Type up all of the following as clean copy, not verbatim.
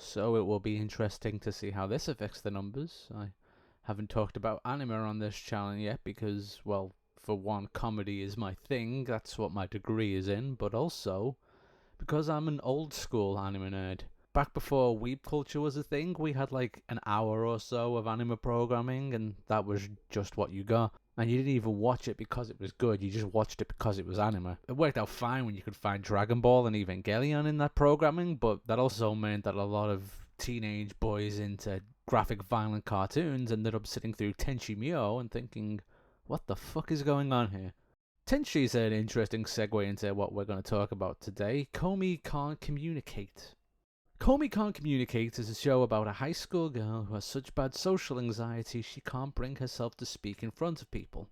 so it will be interesting to see how this affects the numbers. I haven't talked about anime on this channel yet because, well, for one, comedy is my thing, that's what my degree is in, but also because I'm an old school anime nerd. Back before weeb culture was a thing, we had like an hour or so of anime programming, and that was just what you got. And you didn't even watch it because it was good, you just watched it because it was anime. It worked out fine when you could find Dragon Ball and Evangelion in that programming, but that also meant that a lot of teenage boys into graphic violent cartoons ended up sitting through Tenchi Muyo and thinking, what the fuck is going on here? Tenchi is an interesting segue into what we're going to talk about today. Komi Can't Communicate. Komi Can't Communicate is a show about a high school girl who has such bad social anxiety she can't bring herself to speak in front of people.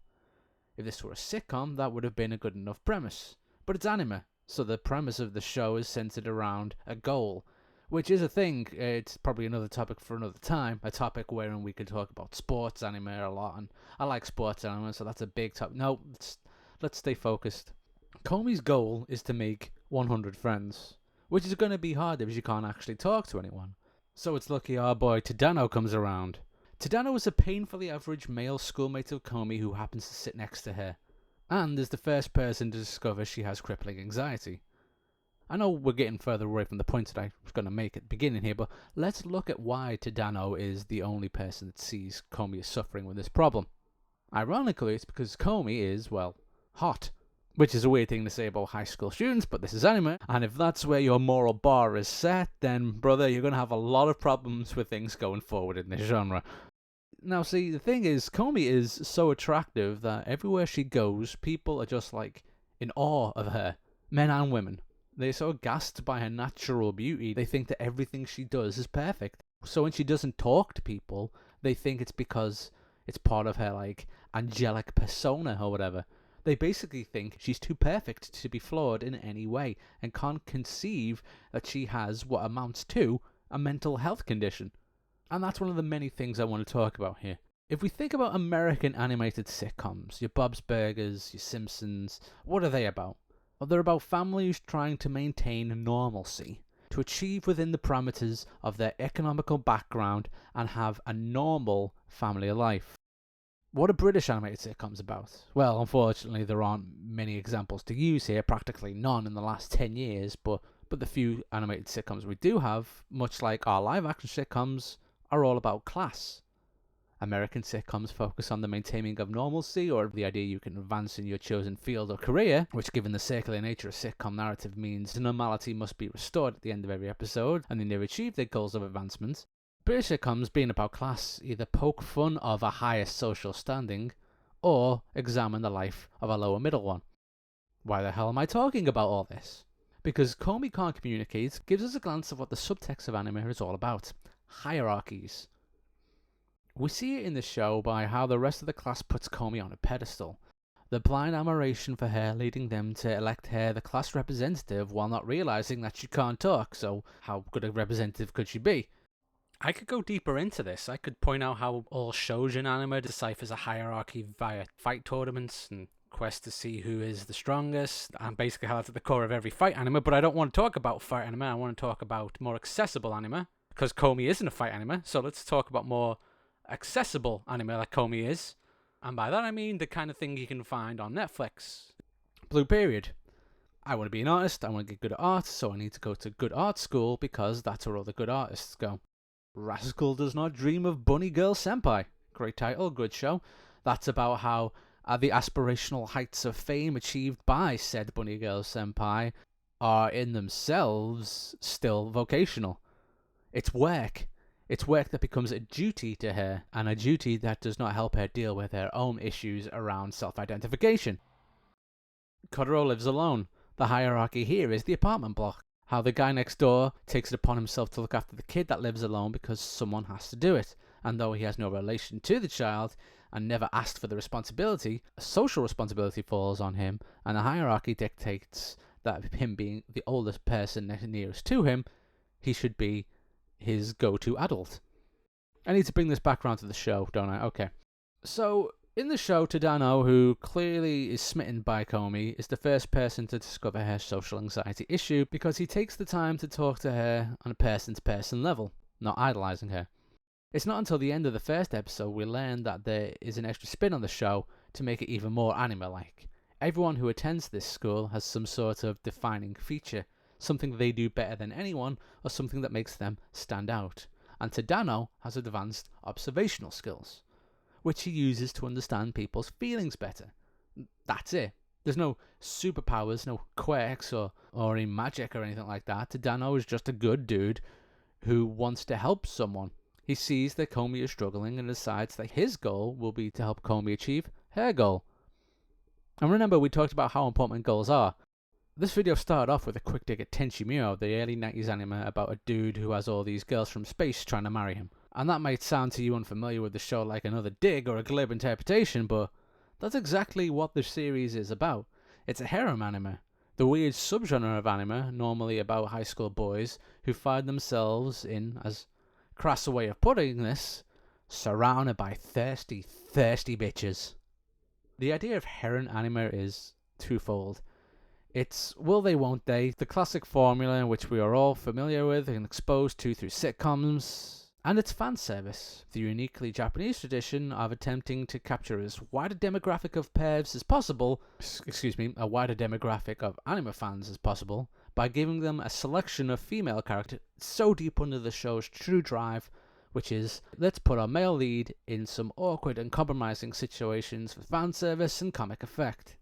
If this were a sitcom, that would have been a good enough premise. But it's anime, so the premise of the show is centered around a goal, which is a thing. It's probably another topic for another time, a topic wherein we could talk about sports anime a lot, and I like sports anime, so that's a big topic. No, let's stay focused. Komi's goal is to make 100 friends, which is going to be hard if you can't actually talk to anyone. So it's lucky our boy Tadano comes around. Tadano is a painfully average male schoolmate of Komi who happens to sit next to her, and is the first person to discover she has crippling anxiety. I know we're getting further away from the point that I was going to make at the beginning here, but let's look at why Tadano is the only person that sees Komi as suffering with this problem. Ironically, it's because Komi is, well, hot. Which is a weird thing to say about high school students, but this is anime, and if that's where your moral bar is set, then, brother, you're going to have a lot of problems with things going forward in this genre. Now, see, the thing is, Komi is so attractive that everywhere she goes, people are just, like, in awe of her. Men and women. They're so gassed by her natural beauty, they think that everything she does is perfect. So when she doesn't talk to people, they think it's because it's part of her, like, angelic persona or whatever. They basically think she's too perfect to be flawed in any way, and can't conceive that she has what amounts to a mental health condition. And that's one of the many things I want to talk about here. If we think about American animated sitcoms, your Bob's Burgers, your Simpsons, what are they about? Well, they're about families trying to maintain normalcy, to achieve within the parameters of their economical background and have a normal family life. What are British animated sitcoms about? Well, unfortunately, there aren't many examples to use here, practically none in the last 10 years, but the few animated sitcoms we do have, much like our live-action sitcoms, are all about class. American sitcoms focus on the maintaining of normalcy, or the idea you can advance in your chosen field or career, which given the circular nature of sitcom narrative means normality must be restored at the end of every episode, and they never achieve their goals of advancement. British sitcoms, being about class, either poke fun of a higher social standing, or examine the life of a lower middle one. Why the hell am I talking about all this? Because Komi Can't Communicate gives us a glance of what the subtext of anime is all about. Hierarchies. We see it in the show by how the rest of the class puts Komi on a pedestal. The blind admiration for her leading them to elect her the class representative while not realising that she can't talk, so how good a representative could she be? I could go deeper into this. I could point out how all shoujin anime deciphers a hierarchy via fight tournaments and quests to see who is the strongest, and basically how that's at the core of every fight anime, but I don't want to talk about fight anime, I want to talk about more accessible anime, because Komi isn't a fight anime, so let's talk about more accessible anime like Komi is, and by that I mean the kind of thing you can find on Netflix. Blue Period. I want to be an artist, I want to get good at art, so I need to go to good art school because that's where all the good artists go. Rascal Does Not Dream of Bunny Girl Senpai. Great title, good show. That's about how the aspirational heights of fame achieved by said Bunny Girl Senpai are in themselves still vocational. It's work. It's work that becomes a duty to her, and a duty that does not help her deal with her own issues around self-identification. Kotaro Lives Alone. The hierarchy here is the apartment block. How the guy next door takes it upon himself to look after the kid that lives alone because someone has to do it. And though he has no relation to the child and never asked for the responsibility, a social responsibility falls on him, and the hierarchy dictates that him being the oldest person nearest to him, he should be his go-to adult. I need to bring this back around to the show, don't I? Okay. So, In the show, Tadano, who clearly is smitten by Komi, is the first person to discover her social anxiety issue because he takes the time to talk to her on a person-to-person level, not idolizing her. It's not until the end of the first episode we learn that there is an extra spin on the show to make it even more anime-like. Everyone who attends this school has some sort of defining feature, something they do better than anyone, or something that makes them stand out. And Tadano has advanced observational skills, which he uses to understand people's feelings better. That's it. There's no superpowers, no quirks or any magic or anything like that. Tadano is just a good dude who wants to help someone. He sees that Komi is struggling and decides that his goal will be to help Komi achieve her goal. And remember, we talked about how important goals are. This video started off with a quick dig at Tenchi Muyo, the early 90s anime about a dude who has all these girls from space trying to marry him. And that might sound to you unfamiliar with the show like another dig or a glib interpretation, but that's exactly what the series is about. It's a harem anime, the weird subgenre of anime normally about high school boys who find themselves in, as crass a way of putting this, surrounded by thirsty bitches. The idea of harem anime is twofold. It's will they, won't they, the classic formula which we are all familiar with and exposed to through sitcoms, and it's fan service, the uniquely Japanese tradition of attempting to capture as wide a demographic of pervs as possible, a wider demographic of anime fans as possible, by giving them a selection of female characters so deep under the show's true drive, which is, let's put our male lead in some awkward and compromising situations for fan service and comic effect.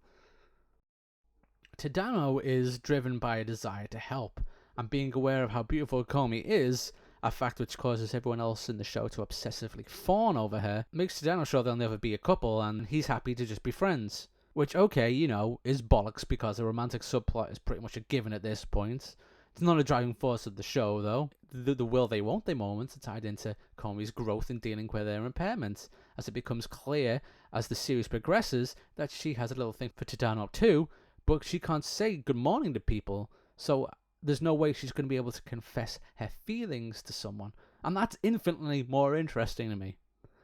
Tadano is driven by a desire to help, and being aware of how beautiful Komi is, a fact which causes everyone else in the show to obsessively fawn over her, makes Tadano sure they'll never be a couple and he's happy to just be friends. Which, okay, is bollocks because the romantic subplot is pretty much a given at this point. It's not a driving force of the show, though. The will they, won't they moments are tied into Komi's growth in dealing with her impairments, as it becomes clear as the series progresses that she has a little thing for Tadano too, but she can't say good morning to people, so there's no way she's going to be able to confess her feelings to someone. And that's infinitely more interesting to me.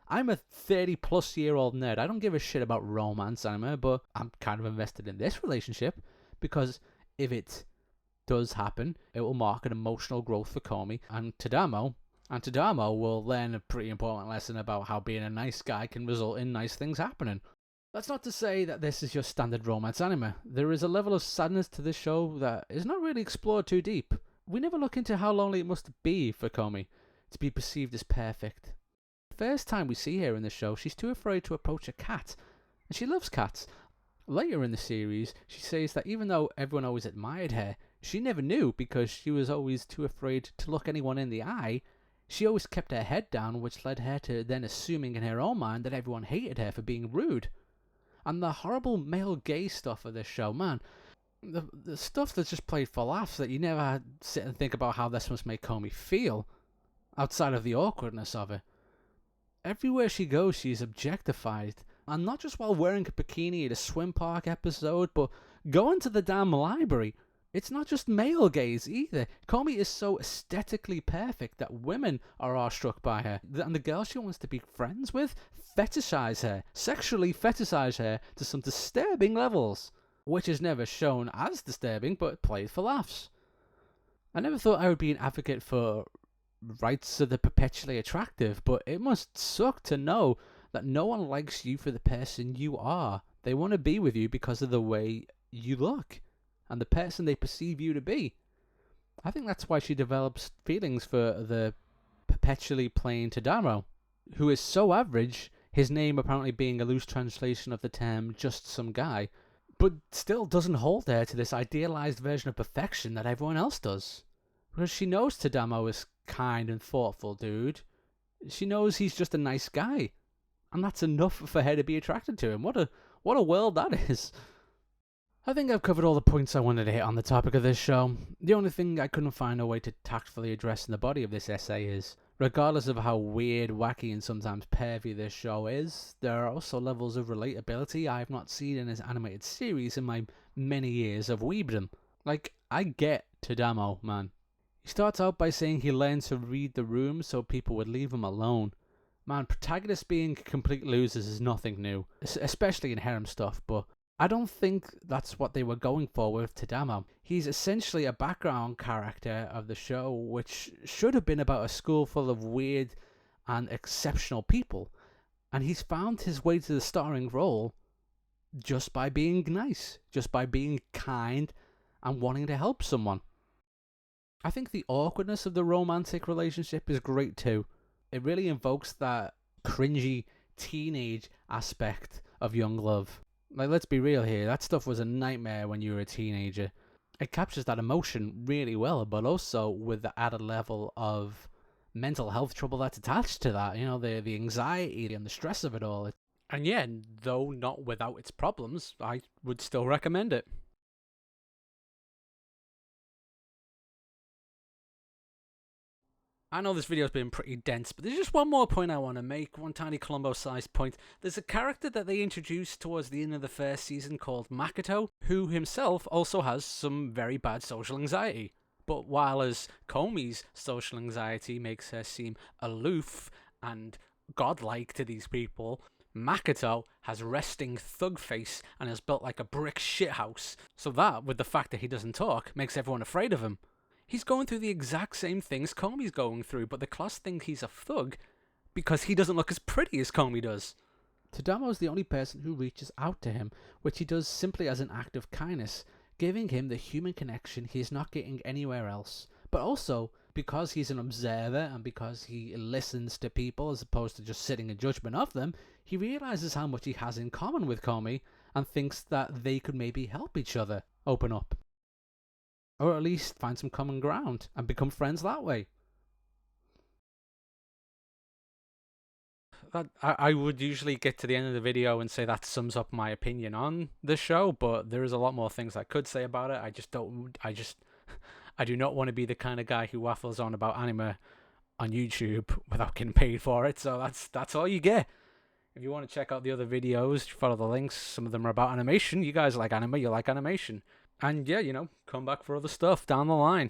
I'm a 30-plus-year-old nerd. I don't give a shit about romance anime, but I'm kind of invested in this relationship, because if it does happen, it will mark an emotional growth for Komi and Tadano, and Tadano will learn a pretty important lesson about how being a nice guy can result in nice things happening. That's not to say that this is your standard romance anime. There is a level of sadness to this show that is not really explored too deep. We never look into how lonely it must be for Komi to be perceived as perfect. The first time we see her in the show, she's too afraid to approach a cat, and she loves cats. Later in the series, she says that even though everyone always admired her, she never knew because she was always too afraid to look anyone in the eye. She always kept her head down, which led her to then assuming in her own mind that everyone hated her for being rude. And the horrible male gaze stuff of this show, man, the stuff that's just played for laughs that you never sit and think about how this must make Komi feel, outside of the awkwardness of it. Everywhere she goes, she's objectified, and not just while wearing a bikini at a swim park episode, but going to the damn library. It's not just male gaze either. Komi is so aesthetically perfect that women are awestruck by her, and the girls she wants to be friends with fetishize her, sexually fetishize her to some disturbing levels, which is never shown as disturbing but played for laughs. I never thought I would be an advocate for rights of the perpetually attractive, but it must suck to know that no one likes you for the person you are. They want to be with you because of the way you look and the person they perceive you to be. I think that's why she develops feelings for the perpetually plain Tadano, who is so average, his name apparently being a loose translation of the term just some guy, but still doesn't hold her to this idealized version of perfection that everyone else does. Because she knows Tadano is kind and thoughtful dude. She knows he's just a nice guy. And that's enough for her to be attracted to him. What a world that is. I think I've covered all the points I wanted to hit on the topic of this show. The only thing I couldn't find a way to tactfully address in the body of this essay is, regardless of how weird, wacky, and sometimes pervy this show is, there are also levels of relatability I have not seen in this animated series in my many years of weebdom. Like, I get Tadano, man. He starts out by saying he learned to read the room so people would leave him alone. Man, protagonists being complete losers is nothing new, especially in harem stuff, but I don't think that's what they were going for with Tadano. He's essentially a background character of the show, which should have been about a school full of weird and exceptional people, and he's found his way to the starring role just by being nice, just by being kind and wanting to help someone. I think the awkwardness of the romantic relationship is great too. It really invokes that cringy teenage aspect of young love. Like, let's be real here, that stuff was a nightmare when you were a teenager. It captures that emotion really well, but also with the added level of mental health trouble that's attached to that. You know, the anxiety and the stress of it all. And yeah, though not without its problems, I would still recommend it. I know this video's been pretty dense, but there's just one more point I want to make, one tiny Columbo-sized point. There's a character that they introduced towards the end of the first season called Makoto, who himself also has some very bad social anxiety. But while as Komi's social anxiety makes her seem aloof and godlike to these people, Makoto has resting thug face and is built like a brick shithouse. So that, with the fact that he doesn't talk, makes everyone afraid of him. He's going through the exact same things Komi's going through, but the class think he's a thug because he doesn't look as pretty as Komi does. Tadano is the only person who reaches out to him, which he does simply as an act of kindness, giving him the human connection he is not getting anywhere else. But also, because he's an observer and because he listens to people as opposed to just sitting in judgment of them, he realizes how much he has in common with Komi and thinks that they could maybe help each other open up. Or at least find some common ground and become friends that way. I would usually get to the end of the video and say that sums up my opinion on the show, but there is a lot more things I could say about it. I do not want to be the kind of guy who waffles on about anime on YouTube without getting paid for it, so that's all you get. If you want to check out the other videos, follow the links. Some of them are about animation. You guys like anime, you like animation. And yeah, come back for other stuff down the line.